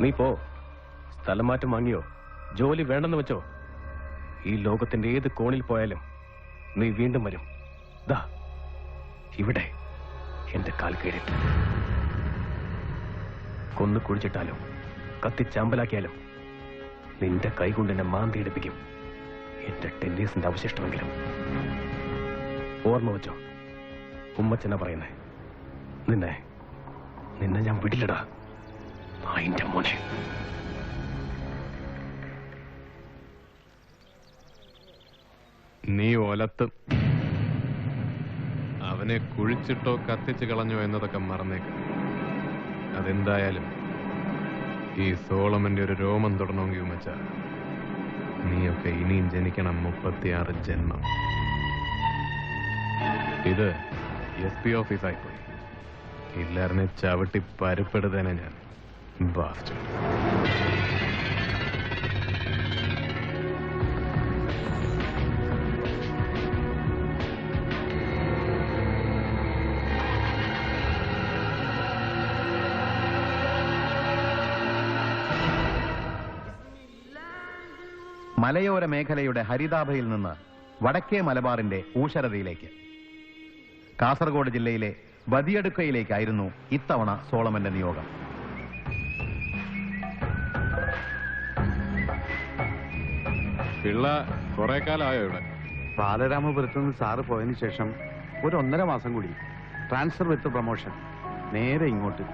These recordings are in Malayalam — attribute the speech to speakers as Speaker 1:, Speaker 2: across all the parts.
Speaker 1: നീ പോ. സ്ഥലം മാറ്റം വാങ്ങിയോ, ജോലി വേണ്ടെന്ന് വെച്ചോ, ഈ ലോകത്തിന്റെ ഏത് കോണിൽ പോയാലും നീ വീണ്ടും വരും. ദാ ഇവിടെ എന്റെ കാൽക്കീഴിൽ. കൊന്നു കുഴിച്ചിട്ടാലും കത്തിച്ചാമ്പലാക്കിയാലും നിന്റെ കൈകൊണ്ട് എന്നെ മാന്തിയെടുപ്പിക്കും. എന്റെ ടെന്നീസിന്റെ അവശിഷ്ടമെങ്കിലും. ഓർമ്മ വെച്ചോ, ഉമ്മച്ചന പറയുന്നേ. നിന്നെ നിന്നെ ഞാൻ വിടില്ലടാ അതിന്റെ മോനെ.
Speaker 2: നീ ഒലത്തും. അവനെ കുഴിച്ചിട്ടോ കത്തിച്ചു കളഞ്ഞോ എന്നതൊക്കെ മറന്നേക്കാം. അതെന്തായാലും ഈ സോളമന്റെ ഒരു രോമം തൊടണമെങ്കിൽ ഉമ്മച്ച നീയൊക്കെ ഇനിയും ജനിക്കണം 36 ജന്മം. ഇത് SP ഓഫീസായിപ്പോയി. ഇല്ലാറിനെ ചവിട്ടി പരുപ്പെടുത്തേനെ ഞാൻ. ബാസ്റ്റർ.
Speaker 3: മലയോര മേഖലയുടെ ഹരിതാഭയിൽ നിന്ന് വടക്കേ മലബാറിന്റെ ഊഷരതയിലേക്ക്, കാസർഗോഡ് ജില്ലയിലെ ബദിയടുക്കയിലേക്കായിരുന്നു ഇത്തവണ സോളമന്റെ നിയോഗം.
Speaker 2: പിള്ള കുറെ കാലമായോ ഇവിടെ?
Speaker 4: ബാലരാമപുരത്ത് നിന്ന് സാറ് പോയതിനു ശേഷം ഒരു 1.5 മാസം കൂടി ട്രാൻസ്ഫർ വിത്ത് പ്രൊമോഷൻ നേരെ ഇങ്ങോട്ട്.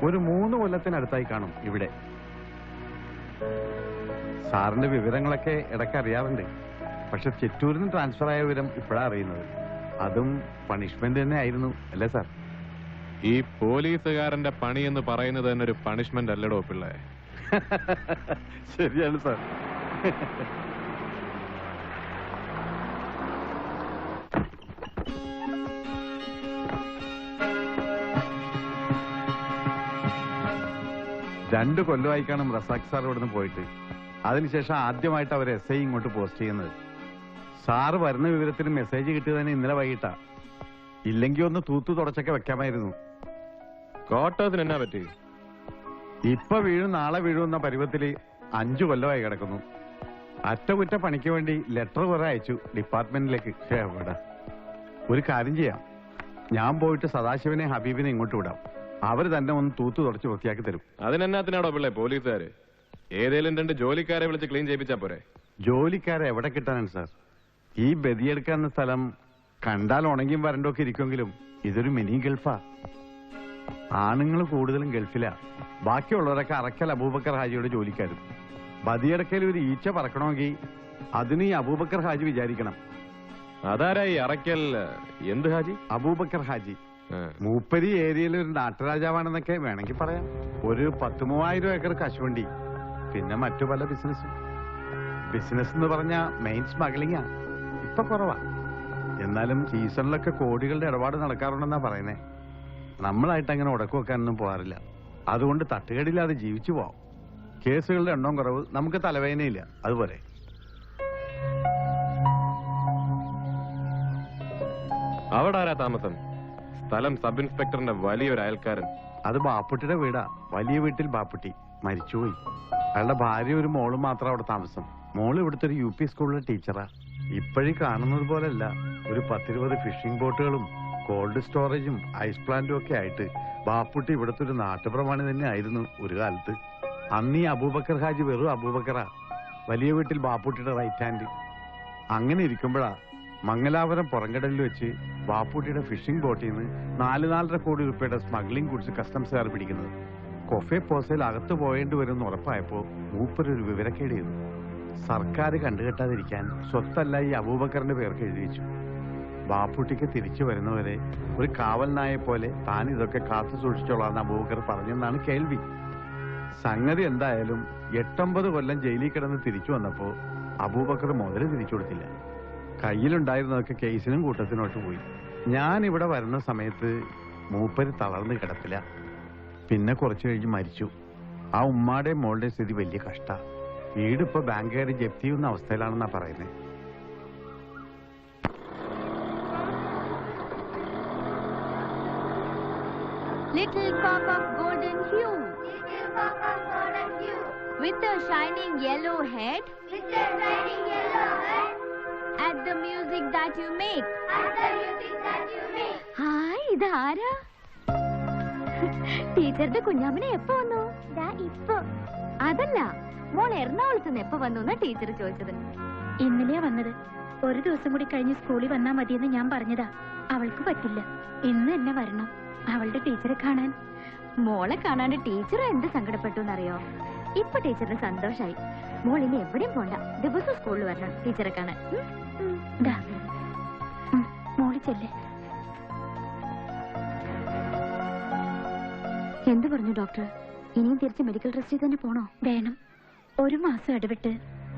Speaker 4: ഒരു 3 കൊല്ലത്തിനടുത്തായി കാണും ഇവിടെ. സാറിന്റെ വിവരങ്ങളൊക്കെ ഇടയ്ക്ക് അറിയാറുണ്ട്. പക്ഷെ ചിറ്റൂരിൽ നിന്ന് ട്രാൻസ്ഫർ ആയ വിവരം ഇപ്പോഴാണ് അറിയുന്നത്. അതും പണിഷ്മെന്റ് തന്നെ ആയിരുന്നു അല്ലേ സാർ?
Speaker 2: ഈ പോലീസുകാരന്റെ പണി എന്ന് പറയുന്നത് തന്നെ ഒരു പണിഷ്മെന്റ് അല്ലടോ പിള്ളേ.
Speaker 4: ശരിയാണ് സാർ. രണ്ട് കൊല്ലമായി കാണും റസാഖ് സാർ ഇവിടുന്ന് പോയിട്ട്. അതിനുശേഷം ആദ്യമായിട്ട് അവർ SI ഇങ്ങോട്ട് പോസ്റ്റ് ചെയ്യുന്നത്. സാറ് വരുന്ന വിവരത്തിന് മെസ്സേജ് കിട്ടിയതന്നെ ഇന്നലെ വൈകിട്ടാ. ഇല്ലെങ്കിൽ ഒന്ന് തൂത്തു തുടച്ചൊക്കെ വെക്കാമായിരുന്നു.
Speaker 2: ക്വാർട്ടേഴ്സിന് എന്നാ പറ്റി?
Speaker 4: ഇപ്പൊ വീഴും നാളെ വീഴുമെന്ന പരുവത്തില് 5 കൊല്ലമായി കിടക്കുന്നു. അറ്റകുറ്റ പണിക്ക് വേണ്ടി ലെറ്റർ കുറെ അയച്ചു ഡിപ്പാർട്ട്മെന്റിലേക്ക്. എവിടെ? ഒരു കാര്യം ചെയ്യാം, ഞാൻ പോയിട്ട് സദാശിവനെ ഹബീബിനെ ഇങ്ങോട്ട് വിടാം. അവര് തന്നെ ഒന്ന് തൂത്തു തുടച്ച് വൃത്തിയാക്കി തരും.
Speaker 2: അതിനെന്നാത്തിനാടോ പിള്ളേ പോലീസുകാര്? ഏതേലും 2 ജോലിക്കാരെ വിളിച്ച് ക്ലീൻ ചെയ്യിപ്പിച്ചാ പോരെ?
Speaker 4: ജോലിക്കാരെ എവിടെ കിട്ടാനാണ് സാർ? ഈ ബദിയെടുക്കാവുന്ന സ്ഥലം കണ്ടാൽ ഉണങ്ങിയും വരണ്ടൊക്കെ ഇരിക്കുമെങ്കിലും ഇതൊരു മിനി ഗൾഫാ. ആണുങ്ങൾ കൂടുതലും ഗൾഫിലാ. ബാക്കിയുള്ളവരൊക്കെ അറക്കൽ അബൂബക്കർ ഹാജിയുടെ ജോലിക്കാരും. ബദിയെടുക്കൽ ഒരു ഈച്ച പറക്കണമെങ്കിൽ അതിന് ഈ അബൂബക്കർ ഹാജി വിചാരിക്കണം.
Speaker 2: അതാരായി അറക്കൽ? എന്ത് ഹാജി?
Speaker 4: അബൂബക്കർ ഹാജി. മൂപ്പരി ഏരിയയിൽ ഒരു നാട്ടുരാജാവാണെന്നൊക്കെ വേണമെങ്കിൽ പറയാം. ഒരു 10-3000 ഏക്കർ കശുവണ്ടി, പിന്നെ മറ്റു പല ബിസിനസ്സും. ബിസിനസ് എന്ന് പറഞ്ഞാൽ മെയിൻ സ്മഗ്ലിംഗാ. ഇപ്പൊ കുറവാ, എന്നാലും സീസണിലൊക്കെ കോടികളുടെ ഇടപാട് നടക്കാറുണ്ടെന്നാ പറയുന്നേ. നമ്മളായിട്ട് അങ്ങനെ ഉടക്കു വെക്കാനൊന്നും പോകാറില്ല. അതുകൊണ്ട് തട്ടുകടില്ലാതെ ജീവിച്ചു പോവാം. കേസുകളുടെ എണ്ണം കുറവ്, നമുക്ക് തലവേദനയില്ല. അതുപോലെ
Speaker 2: അവിടെ ആരാ താമസം? സ്ഥലം സബ് ഇൻസ്പെക്ടറിന്റെ വലിയൊരു അയൽക്കാരൻ.
Speaker 4: അത് ബാപ്പുട്ടിയുടെ വീടാ. വലിയ വീട്ടിൽ ബാപ്പുട്ടി മരിച്ചുപോയി. അയാളുടെ ഭാര്യ ഒരു മോളും മാത്രം അവിടെ താമസം. മോള് ഇവിടുത്തെ ഒരു UP സ്കൂളിലെ ടീച്ചറാ. ഇപ്പോഴീ കാണുന്നത് പോലെയല്ല. ഒരു 10-20 ഫിഷിംഗ് ബോട്ടുകളും കോൾഡ് സ്റ്റോറേജും ഐസ് പ്ലാന്റും ഒക്കെ ആയിട്ട് ബാപ്പുട്ടി ഇവിടുത്തെ ഒരു നാട്ടുപ്രമാണി തന്നെ ആയിരുന്നു ഒരു കാലത്ത്. അന്ന് ഈ അബൂബക്കർ ഹാജി വെറും അബൂബക്കറാ. വലിയ വീട്ടിൽ ബാപ്പുട്ടിയുടെ റൈറ്റ് ഹാൻഡ്. അങ്ങനെ ഇരിക്കുമ്പോഴാ മംഗലാപുരം പുറംകടലിൽ വെച്ച് ബാപ്പുട്ടിയുടെ ഫിഷിംഗ് ബോട്ടിൽ നിന്ന് 4-4.5 കോടി രൂപയുടെ സ്മഗ്ലിംഗ് ഗുഡ്സ് കസ്റ്റംസുകാർ പിടിക്കുന്നത്. കൊഫെ പോസയിൽ അകത്ത് പോയേണ്ടി വരുമെന്ന് ഉറപ്പായപ്പോ മൂപ്പരൊരു വിവരക്കേട് ചെയ്തു. സർക്കാർ കണ്ടുകെട്ടാതിരിക്കാൻ സ്വത്തല്ല ഈ അബൂബക്കറിന്റെ പേർക്ക് എഴുതി വെച്ചു. ബാപ്പുട്ടിക്ക് തിരിച്ചു വരുന്നവരെ ഒരു കാവൽ നായെ പോലെ താൻ ഇതൊക്കെ കാത്തു സൂക്ഷിച്ചോളാന്ന് അബൂബക്കർ പറഞ്ഞെന്നാണ് കേൾവി. സംഗതി എന്തായാലും 8-9 കൊല്ലം ജയിലിൽ കിടന്ന് തിരിച്ചു വന്നപ്പോ അബൂബക്കർ മുതല് തിരിച്ചു കൊടുത്തില്ല. കയ്യിലുണ്ടായിരുന്നതൊക്കെ കേസിനും കൂട്ടത്തിനോട്ട് പോയി. ഞാൻ ഇവിടെ വരുന്ന സമയത്ത് മൂപ്പര് തളർന്ന് കിടപ്പില്ല. പിന്നെ കുറച്ചു കഴിഞ്ഞ് മരിച്ചു. ആ ഉമ്മാടെയും മോളുടെ സ്ഥിതി വലിയ കഷ്ട. വീടിപ്പോ ബാങ്കുകാർ ജപ്തി ചെയ്യുന്ന അവസ്ഥയിലാണെന്നാ പറയുന്നത്.
Speaker 5: Little cock of golden hue. Little cock of golden hue. With a shining yellow head. With a shining yellow head. At the music that you make. At the music that you make. Hi, ഇതാരാ? ടീച്ചറുടെ കുഞ്ഞാമ്മനെ എപ്പോ വന്നു? ഇപ്പോ. അതല്ല, മോൾ എറണാകുളത്ത് നിന്ന് എപ്പോ വന്നു എന്നാ ടീച്ചർ ചോദിച്ചത്.
Speaker 6: ഇന്നലെയാ വന്നത്. ഒരു ദിവസം കൂടി കഴിഞ്ഞ് സ്കൂളിൽ വന്നാ മതിയെന്ന് ഞാൻ പറഞ്ഞതാ. അവൾക്ക് പറ്റില്ല, ഇന്ന് തന്നെ വരണം അവളുടെ ടീച്ചറെ കാണാൻ.
Speaker 5: മോളെ കാണാണ്ട് ടീച്ചർ എന്ത് സങ്കടപ്പെട്ടു എന്നറിയോ? ഇപ്പൊ ടീച്ചറിന് സന്തോഷായി. മോൾ ഇനി എവിടെയും പോണ്ട, ദിവസം സ്കൂളിൽ വരണം ടീച്ചറെ കാണാൻ.
Speaker 6: മോളി ചെല്ലേ.
Speaker 5: എന്ത് പറഞ്ഞു ഡോക്ടർ? ഇനിയും തിരിച്ച് മെഡിക്കൽ ട്രസ്റ്റിൽ തന്നെ പോണോ?
Speaker 6: വേണം. ഒരു മാസം ഇടവിട്ട്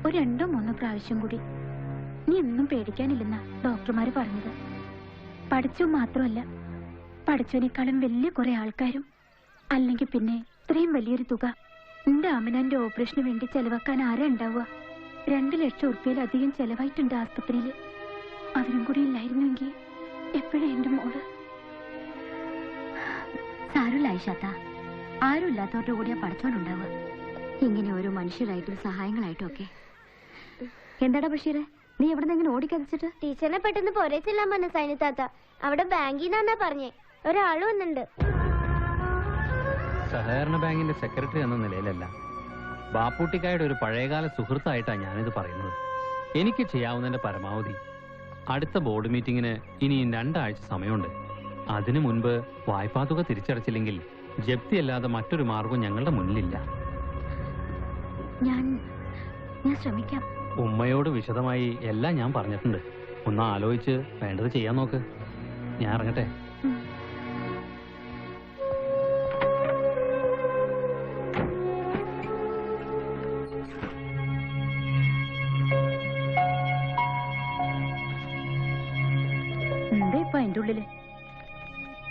Speaker 6: ഒരു 2-3 പ്രാവശ്യം കൂടി. നീ ഒന്നും പേടിക്കാനില്ലെന്നാ ഡോക്ടർമാര് പറഞ്ഞത്. പഠിച്ചു മാത്രമല്ല, പഠിച്ചതിനേക്കാളും വലിയ കുറെ ആൾക്കാരും. അല്ലെങ്കിൽ പിന്നെ ഇത്രയും വലിയൊരു തുക എന്റെ അമ്മനന്റെ ഓപ്പറേഷന് വേണ്ടി ചെലവാക്കാൻ ആരാ ഉണ്ടാവുക? 2 ലക്ഷം ഉറുപ്പിയിലധികം ചെലവായിട്ടുണ്ട് ആസ്പത്രിയില്. അതിനും കൂടി ഇല്ലായിരുന്നെങ്കിൽ എപ്പോഴും എന്റെ മോള്.
Speaker 5: സാരമില്ല ഐഷാത്ത, ആരും ഇല്ലാത്തവരുടെ കൂടിയാ പഠിച്ചോണ്ടുണ്ടാവുക. ഇങ്ങനെ ഓരോ മനുഷ്യരായിട്ടും സഹായങ്ങളായിട്ടും ഒക്കെ. എന്താടാ ബഷീറെ, നീ എവിടെ നിന്ന് ഇങ്ങനെ ഓടിക്കതിച്ചിട്ട്?
Speaker 7: ടീച്ചറിനെ പെട്ടെന്ന് പോരേച്ചില്ല മനസ്സായിന് താത്ത. അവിടെ ബാങ്കിൽ നിന്നാ പറഞ്ഞേ, ഒരാള് വന്നിട്ടുണ്ട്.
Speaker 8: സഹകരണ ബാങ്കിന്റെ സെക്രട്ടറി എന്ന നിലയിലല്ല, ബാപ്പൂട്ടിക്കായുടെ ഒരു പഴയകാല സുഹൃത്തായിട്ടാണ് ഞാനിത് പറയുന്നത്. എനിക്ക് ചെയ്യാവുന്നതിന്റെ പരമാവധി. അടുത്ത ബോർഡ് മീറ്റിംഗിന് ഇനിയും 2 ആഴ്ച സമയമുണ്ട്. അതിനു മുൻപ് വായ്പാ തുക തിരിച്ചടച്ചില്ലെങ്കിൽ ജപ്തിയല്ലാതെ മറ്റൊരു മാർഗവും ഞങ്ങളുടെ മുന്നിലില്ല.
Speaker 5: ഞാൻ ശ്രമിക്കാം.
Speaker 8: ഉമ്മയോട് വിശദമായി എല്ലാം ഞാൻ പറഞ്ഞിട്ടുണ്ട്. ഒന്ന് ആലോചിച്ച് വേണ്ടത് ചെയ്യാൻ നോക്ക്. ഞാൻ ഇറങ്ങട്ടെ.
Speaker 6: എന്താ ഇപ്പൊ അതിന്റെ ഉള്ളില്?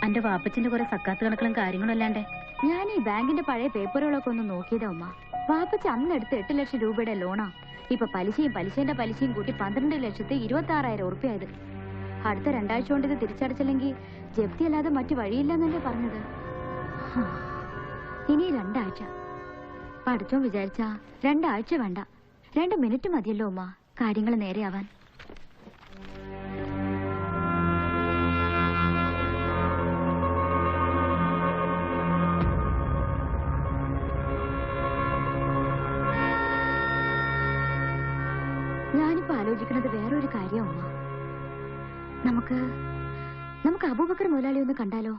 Speaker 6: എന്റെ വാപ്പച്ചിന്റെ കുറെ സക്കാത്ത് കണക്കുകളും കാര്യങ്ങളും അല്ലാണ്ടേ.
Speaker 5: ഞാൻ ഈ ബാങ്കിന്റെ പഴയ പേപ്പറുകളൊക്കെ ഒന്ന് നോക്കിയതാ ഉമ്മ. വാപ്പച്ച അന്നെടുത്ത് 8 ലക്ഷം രൂപയുടെ ലോണാ. ഇപ്പൊ പലിശയും പലിശയും കൂട്ടി 12,26,000 ഉറുപ്പിയായത്. അടുത്ത 2 ആഴ്ച കൊണ്ട് ഇത് തിരിച്ചടച്ചില്ലെങ്കിൽ ജപ്തി അല്ലാതെ മറ്റു വഴിയില്ലെന്നല്ലേ പറഞ്ഞത്. ഇനി 2 ആഴ്ച. പഠിച്ചോ വിചാരിച്ചാ 2 ആഴ്ച വേണ്ട, 2 മിനിറ്റ് മതിയല്ലോ ഉമ്മ കാര്യങ്ങൾ നേരെയാവാൻ. ഞാനിപ്പോ ആലോചിക്കുന്നത് വേറൊരു കാര്യമാണ്. നമുക്ക് അബൂബക്കർ മുതലാളി ഒന്ന് കണ്ടാലോ?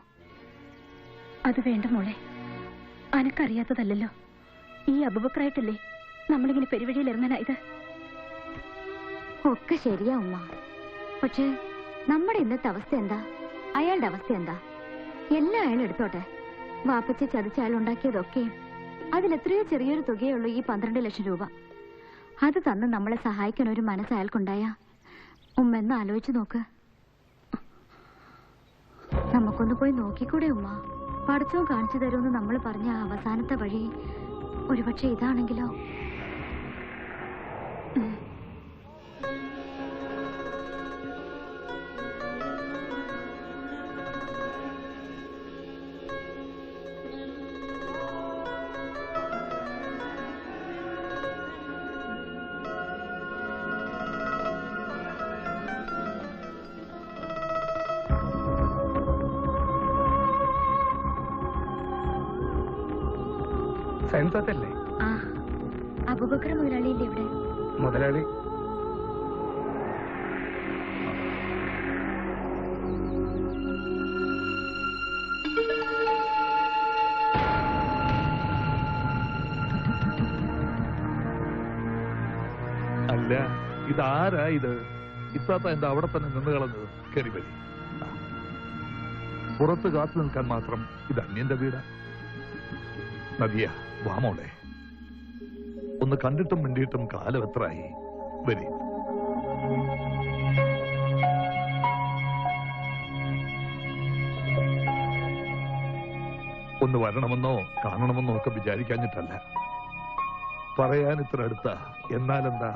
Speaker 6: അത് വേണ്ട മോളെ, അനക്കറിയാത്തതല്ലോ. ഈ അബൂബക്കറായിട്ടല്ലേ നമ്മളിങ്ങനെ പെരുവഴിയിൽ ഇറങ്ങാനായത്.
Speaker 5: ഒക്കെ ശരിയാ ഉമ്മ. പക്ഷേ നമ്മുടെ ഇന്നത്തെ അവസ്ഥ എന്താ? അയാളുടെ അവസ്ഥ എന്താ? എല്ലാം അയാൾ എടുത്തോട്ടെ. വാപ്പച്ചി ചതിച്ച് അയാൾ ഉണ്ടാക്കിയതൊക്കെ അതിലെത്രയോ ചെറിയൊരു തുകയുള്ളൂ ഈ 12 ലക്ഷം രൂപ. അത് തന്ന് നമ്മളെ സഹായിക്കാൻ ഒരു മനസ്സ് അയാൾക്കുണ്ടായ ഉമ്മ എന്ന് ആലോചിച്ച് നോക്ക്. നമുക്കൊന്ന് പോയി നോക്കിക്കൂടെ ഉമ്മ? പഠിച്ചോ കാണിച്ചു തരുമെന്ന് നമ്മൾ പറഞ്ഞ അവസാനത്തെ വഴി ഒരുപക്ഷെ ഇതാണെങ്കിലോ?
Speaker 1: സൈൻസല്ലേ?
Speaker 5: അബൂബക്കർ മുതലാളിയില്ലേ ഇവിടെ?
Speaker 1: മുതലാളി
Speaker 9: അല്ല, ഇതാരാ ഇത്? ഇത്താത്ത എന്താ അവിടെ തന്നെ നിന്ന് കളഞ്ഞത്? കയറി വരി. പുറത്ത് കാത്തു നിൽക്കാൻ മാത്രം ഇത് അന്യന്റെ വീടാ. നദിയ, വാമോളെ, ഒന്ന് കണ്ടിട്ടും മിണ്ടിയിട്ടും കാലം എത്രയായി. വരി. ഒന്ന് വരണമെന്നോ കാണണമെന്നോ ഒക്കെ വിചാരിക്കാഞ്ഞിട്ടല്ല. പറയാൻ ഇത്ര അടുത്ത, എന്നാലെന്താ,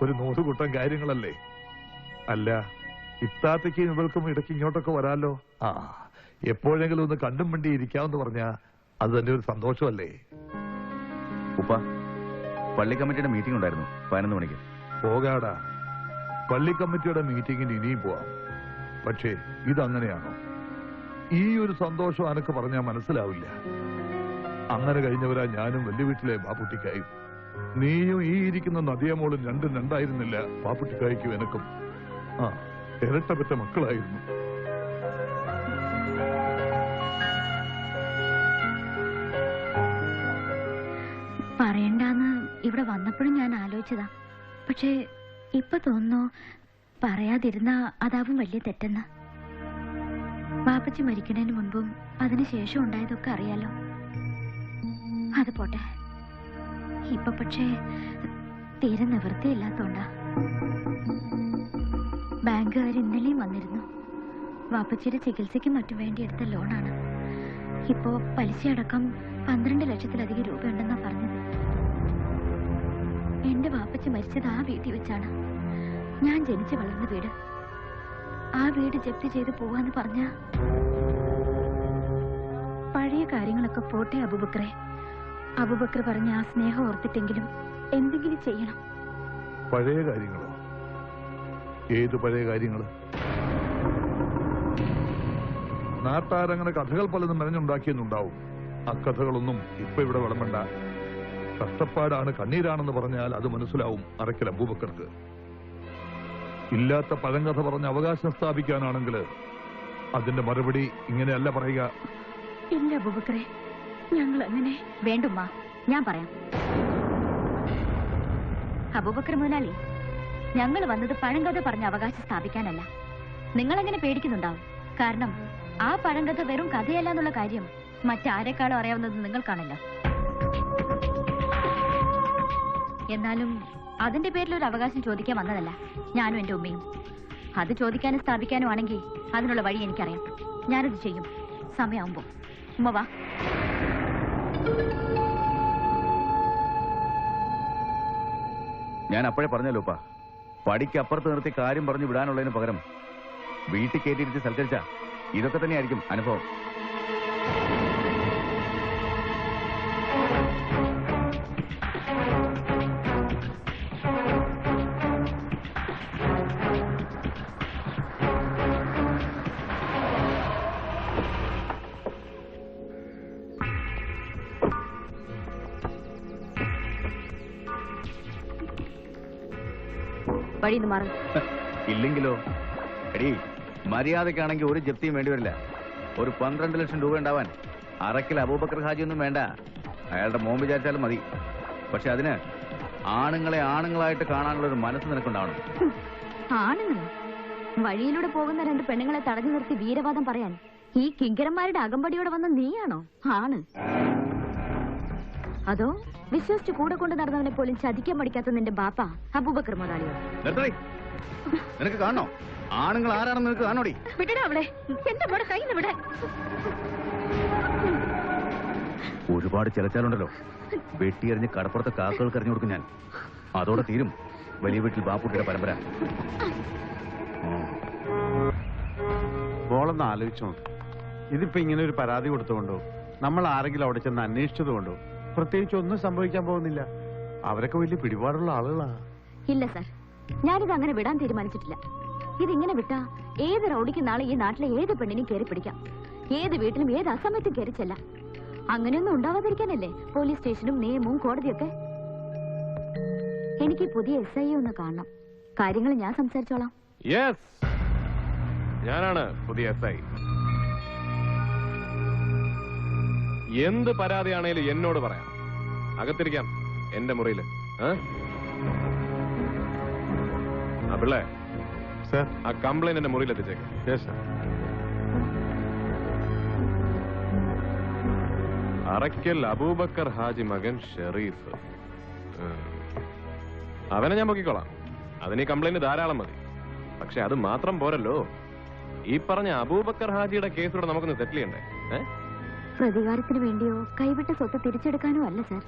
Speaker 9: ഒരു 100 കൂട്ടം കാര്യങ്ങളല്ലേ. അല്ല, ഇത്താത്തയ്ക്കും ഇവൾക്കും ഇടയ്ക്ക് ഇങ്ങോട്ടൊക്കെ വരാലോ. എപ്പോഴെങ്കിലും ഒന്ന് കണ്ടും മിണ്ടി ഇരിക്കാമെന്ന് പറഞ്ഞാ അത് തന്നെ ഒരു സന്തോഷമല്ലേ?
Speaker 3: ഉപ്പ, പള്ളി കമ്മിറ്റിയുടെ മീറ്റിംഗ് ഉണ്ടായിരുന്നു 11 മണിക്ക്.
Speaker 9: പോകാടാ, പള്ളി കമ്മിറ്റിയുടെ മീറ്റിംഗിന് ഇനിയും പോവാം. പക്ഷേ ഇതങ്ങനെയാണോ? ഈ ഒരു സന്തോഷം അനക്ക് പറഞ്ഞാൽ മനസ്സിലാവില്ല. അങ്ങനെ കഴിഞ്ഞവരാ ഞാനും വലിയ വീട്ടിലെ ബാപ്പുട്ടിക്കായും. നീയും ഈ ഇരിക്കുന്ന നദിയമോളും രണ്ടും രണ്ടായിരുന്നില്ല ബാപ്പുട്ടിക്കായ്ക്കും എനക്കും. ആ, ഇരട്ട പെറ്റ മക്കളായിരുന്നു.
Speaker 6: പറയണ്ടാന്ന് ഇവിടെ വന്നപ്പോഴും ഞാൻ ആലോചിച്ചതാ. പക്ഷേ ഇപ്പൊ തോന്നുന്നു പറയാതിരുന്ന അതാവും വലിയ തെറ്റെന്ന്. ബാപ്പച്ചി മരിക്കുന്നതിന് മുൻപും അതിനുശേഷം ഉണ്ടായതൊക്കെ അറിയാലോ. അത് പോട്ടെ. ഇപ്പൊ പക്ഷേ തീരെ നിവൃത്തിയില്ലാത്തോണ്ടാ. ബാങ്കുകാർ ഇന്നലെയും വന്നിരുന്നു. ബാപ്പച്ചിയുടെ ചികിത്സയ്ക്കും മറ്റും വേണ്ടി എടുത്ത ലോണാണ്. ഇപ്പോ പലിശയടക്കം 12 ലക്ഷത്തിലധികം രൂപ ഉണ്ടെന്നാ പറഞ്ഞത്. എന്റെ വാപ്പച്ചി മരിച്ചത് ആ വീട്ടിൽ വെച്ചാണ്. ഞാൻ ജനിച്ചു വളർന്ന വീട്. ആ വീട് ജപ്തി ചെയ്ത് പോവാന്ന് പറഞ്ഞ പഴയ കാര്യങ്ങളൊക്കെ പോട്ടെ അബൂബക്കറെ. അബൂബക്കർ പറഞ്ഞ ആ സ്നേഹം ഓർത്തിട്ടെങ്കിലും എന്തെങ്കിലും ചെയ്യണം.
Speaker 9: പഴയ കാര്യങ്ങളോ? ഏത് പഴയ കാര്യങ്ങള്? നാട്ടാരങ്ങനെ കഥകൾ പലതും മെനഞ്ഞുണ്ടാക്കിയെന്നുണ്ടാവും. അക്കഥകളൊന്നും ഇപ്പൊ ഇവിടെ വിളമ്പണ്ട. കഷ്ടപ്പാടാണ്, കണ്ണീരാണെന്ന് പറഞ്ഞാൽ അത് മനസ്സിലാവും അറക്കൽ അബൂബക്കർക്ക്. ഇല്ലാത്ത പഴങ്കഥ പറഞ്ഞ് അവകാശം സ്ഥാപിക്കാനാണെങ്കിൽ അതിന്റെ മറുപടി ഇങ്ങനെയല്ല പറയുക.
Speaker 6: ഇല്ല അബൂബക്കറെ, ഞങ്ങൾ അങ്ങനെ.
Speaker 5: വേണ്ടുമ്മ, ഞാൻ പറയാം. അബൂബക്കർ മുതലാളി, ഞങ്ങൾ വന്നത് പഴങ്കഥ പറഞ്ഞ് അവകാശം സ്ഥാപിക്കാനല്ല. നിങ്ങളെങ്ങനെ പേടിക്കുന്നുണ്ടാവും. കാരണം ആ പഴങ്കഥ വെറും കഥയല്ല എന്നുള്ള കാര്യം മറ്റാരെക്കാളും അറിയാവുന്നത് നിങ്ങൾക്കാണല്ലോ. എന്നാലും അതിന്റെ പേരിൽ ഒരു അവകാശം ചോദിക്കാൻ വന്നതല്ല ഞാനും എന്റെ ഉമ്മയും. അത് ചോദിക്കാനും സ്ഥാപിക്കാനും ആണെങ്കിൽ അതിനുള്ള വഴി എനിക്കറിയാം. ഞാനത് ചെയ്യും സമയമാകുമ്പോ. ഉമ്മ വാ.
Speaker 3: ഞാൻ അപ്പോഴേ പറഞ്ഞല്ലോ ഉപ്പ, പടിക്ക് അപ്പുറത്ത് നിർത്തി കാര്യം പറഞ്ഞു വിടാനുള്ളതിന് പകരം വീട്ടിൽ കയറ്റിയിരുത്തി സൽക്കരിച്ച ഇതൊക്കെ തന്നെയായിരിക്കും അനുഭവം.
Speaker 5: വഴിന്ന് മാറും.
Speaker 3: ഇല്ലെങ്കിലോ? എടീ, മര്യാദക്കാണെങ്കിൽ ഒരു ജപ്തിയും വേണ്ടിവരില്ല. ഒരു 12 ലക്ഷം രൂപ ഉണ്ടാവാൻ അറക്കൽ അബൂബക്കർ ഹാജിയൊന്നും വേണ്ട. അയാളുടെ മോൻ വിചാരിച്ചാലും മതി. പക്ഷെ അതിന് ആണുങ്ങളെ ആണുങ്ങളായിട്ട് കാണാനുള്ള ഒരു മനസ്സ് നിനക്കുണ്ടാവണം.
Speaker 5: ആണുങ്ങളോ? വഴിയിലൂടെ പോകുന്ന 2 പെണ്ണുങ്ങളെ തടഞ്ഞു നിർത്തി വീരവാദം പറയാൻ ഈ കിങ്കരന്മാരുടെ അകമ്പടിയോടെ വന്ന നീയാണോ ആണ്? അതോ വിശ്വസിച്ച് കൂടെ കൊണ്ട് നടന്നവനെ പോലും ചതിക്കാൻ പഠിക്കാത്ത നിന്റെ ബാപ്പ അബൂബക്കർ മുതലാളിയോ?
Speaker 3: നിനക്ക് കാണണോ? ആണുങ്ങൾ ആരാണെന്ന് നിനക്ക് കാണോടി?
Speaker 6: വിടടാ അവളെ. എന്റെ മോടെ കയ്യിൽ നിന്ന് വിടാൻ.
Speaker 3: ഒരുപാട് ചിലച്ചാലുണ്ടല്ലോ, വെട്ടിയെറിഞ്ഞ് കടപ്പുറത്തെ കാക്കകൾക്ക് എറിഞ്ഞു കൊടുക്കും ഞാൻ. അതോടെ തീരും വലിയ വീട്ടിൽ ബാപ്പുട്ടിയുടെ പരമ്പര.
Speaker 4: മോളൊന്ന് ആലോചിച്ചോ. ഇതിപ്പോ ഇങ്ങനെ ഒരു പരാതി കൊടുത്തുകൊണ്ടോ നമ്മൾ ആരെങ്കിലും അവിടെ ചെന്ന് അന്വേഷിച്ചതുകൊണ്ടോ പ്രത്യേകിച്ച് ഒന്നും സംഭവിക്കാൻ പോകുന്നില്ല. അവരൊക്കെ വലിയ പിടിപാടുള്ള ആളുകളാ.
Speaker 5: ഇല്ല സാർ, ഞാനിത് അങ്ങനെ വിടാൻ തീരുമാനിച്ചിട്ടില്ല. ഇതിങ്ങനെ വിട്ടാ ഏത് റൗഡിക്ക് നാളെ ഈ നാട്ടിലെ ഏത് പെണ്ണിനും കയറി പിടിക്കാം. ഏത് വീട്ടിലും ഏത് അസമയത്തും കയറിച്ചല്ല. അങ്ങനെയൊന്നും ഉണ്ടാവാതിരിക്കാനല്ലേ പോലീസ് സ്റ്റേഷനും നിയമവും കോടതിയൊക്കെ. എനിക്ക് പുതിയ SI ഒന്ന് കാണണം. കാര്യങ്ങൾ ഞാൻ സംസാരിച്ചോളാം.
Speaker 2: യെസ്, ഞാനാണ് പുതിയ SI. എന്ത് പരാതിയാണേലും എന്നോട് പറയാം. അകത്തിരിക്കാം എന്റെ മുറിയില്. പിള്ളേ
Speaker 4: സർ,
Speaker 2: ആ കംപ്ലൈന്റ് എന്റെ മുറിയിൽ എത്തിച്ചേക്കാം.
Speaker 4: Yes sir.
Speaker 2: അറക്കൽ അബൂബക്കർ ഹാജി മകൻ ഷെറീഫ്. അവനെ ഞാൻ പൊക്കിക്കോളാം. അതിന് ഈ കംപ്ലൈന്റ് ധാരാളം മതി. പക്ഷെ അത് മാത്രം പോരല്ലോ. ഈ പറഞ്ഞ അബൂബക്കർ ഹാജിയുടെ കേസോടെ നമുക്കൊന്ന് സെറ്റിൽ ചെയ്യണ്ടേ?
Speaker 5: പ്രതികാരത്തിന് വേണ്ടിയോ കൈവിട്ട സ്വത്ത് തിരിച്ചെടുക്കാനോ അല്ല സാർ.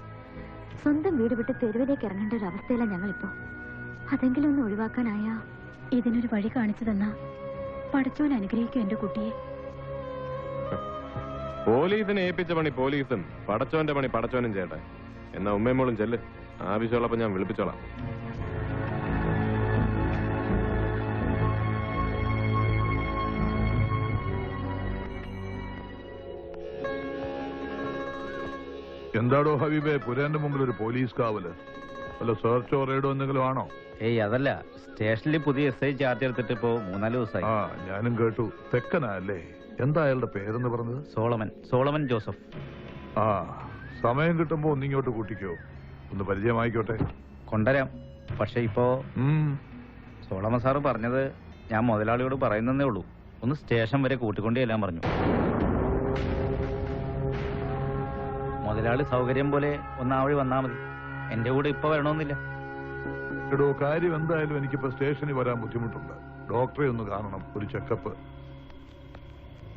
Speaker 5: സ്വന്തം വീട് വിട്ട് തെരുവിലേക്ക് ഇറങ്ങേണ്ട ഒരു അവസ്ഥയിലാണ് ഞങ്ങളിപ്പോ. അതെങ്കിലും ഒന്ന് ഒഴിവാക്കാനായാ.
Speaker 6: ഇതിനൊരു വഴി കാണിച്ചു തന്ന പടച്ചോൻ അനുഗ്രഹിക്കും എന്റെ കുട്ടിയെ.
Speaker 2: പോലീസിനെ ഏൽപ്പിച്ച പണി പോലീസും പടച്ചോന്റെ പണി പടച്ചോനും ചെയ്യട്ടെ. എന്നാ ഉമ്മയും ചെല്ല്, ആവശ്യമുള്ളപ്പോ ഞാൻ വിളിപ്പിച്ചോളാം.
Speaker 9: എന്താടോ ഹബീബെ, പുരേന്റെ മുമ്പിൽ ഒരു പോലീസ് കാവല്? വല്ല സെർച്ചോ റെയ്ഡോ എന്തെങ്കിലും ആണോ?
Speaker 3: ഏയ് അതല്ല, സ്റ്റേഷനിൽ പുതിയ SI ചാർജ് എടുത്തിട്ട് ഇപ്പോ 3-4 ദിവസമായി.
Speaker 9: ആ, ഞാനും കേട്ടു. തെക്കനാ അല്ലേ? എന്താ അയാളുടെ പേരെന്ന് പറഞ്ഞത്?
Speaker 3: Solomon Joseph.
Speaker 9: ആ, സമയം കിട്ടുമ്പോ ഒന്നിങ്ങോട്ട് കൂട്ടിക്കോ, ഒന്ന് പരിചയമായിക്കോട്ടെ.
Speaker 3: കൊണ്ടുവരാം. പക്ഷെ ഇപ്പോ സോളമൻ സാറ് പറഞ്ഞത് ഞാൻ മുതലാളിയോട് പറയുന്നതേ ഉള്ളൂ, ഒന്ന് സ്റ്റേഷൻ വരെ കൂട്ടിക്കൊണ്ടേ എല്ലാം പറഞ്ഞു. മുതലാളി സൗകര്യം പോലെ ഒന്നാവഴി വന്നാ മതി, എന്റെ കൂടെ ഇപ്പൊ വരണമെന്നില്ല.
Speaker 9: എടോ, കാര്യം എന്തായാലും എനിക്കിപ്പോ സ്റ്റേഷനിൽ വരാൻ ബുദ്ധിമുട്ടുണ്ട്. ഡോക്ടറെ ഒന്ന് കാണണം, ഒരു ചെക്കപ്പ്.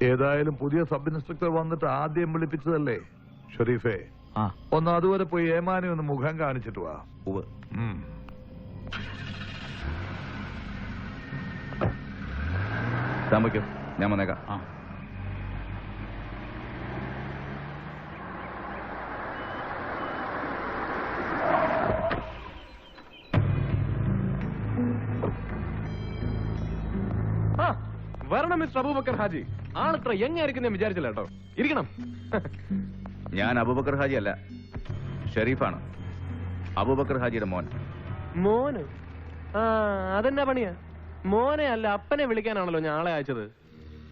Speaker 9: ഏതായാലും പുതിയ സബ് ഇൻസ്പെക്ടർ വന്നിട്ട് ആദ്യം വിളിപ്പിച്ചതല്ലേ ഷെരീഫെ? ഒന്ന് അതുവരെ പോയി ഏമാനെ ഒന്ന് മുഖം കാണിച്ചിട്ട് വാ.
Speaker 3: ഞാൻ വന്നേക്കാം.
Speaker 2: വരണം മിസ്റ്റർ അബൂബക്കർ ഹാജി. ആളിത്ര എങ്ങായിരിക്കും ഞാൻ വിചാരിച്ചില്ല കേട്ടോ. ഇരിക്കണം.
Speaker 3: ഞാൻ അബൂബക്കർ ഹാജി അല്ല, ഷെരീഫാണ്, അബൂബക്കർ ഹാജിയുടെ മോൻ.
Speaker 2: മോന്? ആ, അതെന്നാ പണിയാ? മോനെ അല്ല അപ്പനെ വിളിക്കാനാണല്ലോ ഞാൻ ആളെ അയച്ചത്.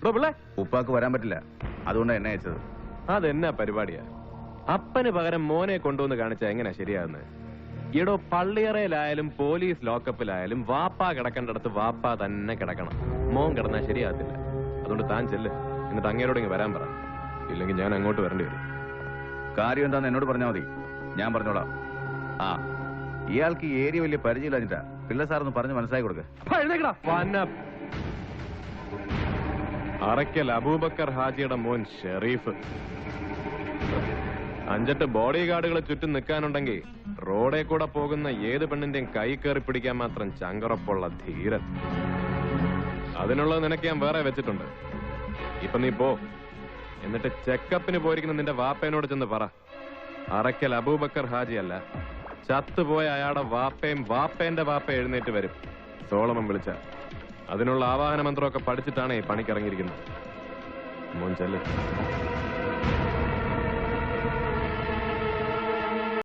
Speaker 2: പിള്ളേ,
Speaker 3: ഉപ്പാക്ക് വരാൻ പറ്റില്ല, അതുകൊണ്ടാണ് എന്നെ അയച്ചത്.
Speaker 2: അതെന്നാ പരിപാടിയാ? അപ്പന് പകരം മോനെ കൊണ്ടുവന്ന് കാണിച്ചാ എങ്ങനെയാ ശരിയാകുന്നത്? ഈടോ, പള്ളിയറയിലായാലും പോലീസ് ലോക്കപ്പിലായാലും വാപ്പ കിടക്കേണ്ടടുത്ത് വാപ്പ തന്നെ കിടക്കണം. മോൻ കിടന്നാൽ ശരിയാകത്തില്ല. അതുകൊണ്ട് താൻ ചെല്ല്, എന്നിട്ട് അങ്ങേരോട് ഇങ്ങ് വരാൻ പറ. ഇല്ലെങ്കിൽ ഞാൻ അങ്ങോട്ട് വരേണ്ടി വരും.
Speaker 3: കാര്യം എന്താന്ന് എന്നോട് പറഞ്ഞാൽ മതി, ഞാൻ പറഞ്ഞോളാം. ആ, ഇയാൾക്ക് ഈ ഏരിയ വലിയ പരിചയമില്ലാഞ്ഞിട്ടാ. പിള്ള സാറൊന്ന് പറഞ്ഞ് മനസ്സിലാക്കി കൊടുക്ക.
Speaker 2: അറയ്ക്കൽ അബൂബക്കർ ഹാജിയുടെ മോൻ ഷെരീഫ്. 5-8 ബോഡി ഗാർഡുകളെ ചുറ്റും നിൽക്കാനുണ്ടെങ്കിൽ റോഡേ കൂടെ പോകുന്ന ഏത് പെണ്ണിന്റെയും കൈ കയറി പിടിക്കാൻ മാത്രം ചങ്കറപ്പുള്ള ധീരൻ. അതിനുള്ളത് നിനക്ക് ഞാൻ വേറെ വെച്ചിട്ടുണ്ട്. ഇപ്പൊ നീ പോ, എന്നിട്ട് ചെക്കപ്പിന് പോയിരിക്കുന്ന നിന്റെ വാപ്പേനോട് ചെന്ന് പറ, അറയ്ക്കൽ അബൂബക്കർ ഹാജി അല്ല, ചത്തുപോയ അയാളുടെ വാപ്പയും വാപ്പേന്റെ വാപ്പ എഴുന്നേറ്റ് വരും. സോളമൻ വിളിച്ച അതിനുള്ള ആവാഹന മന്ത്രമൊക്കെ പഠിച്ചിട്ടാണ് ഈ പണിക്കിറങ്ങിയിരിക്കുന്നത്. മോൻ ചെല്ല്.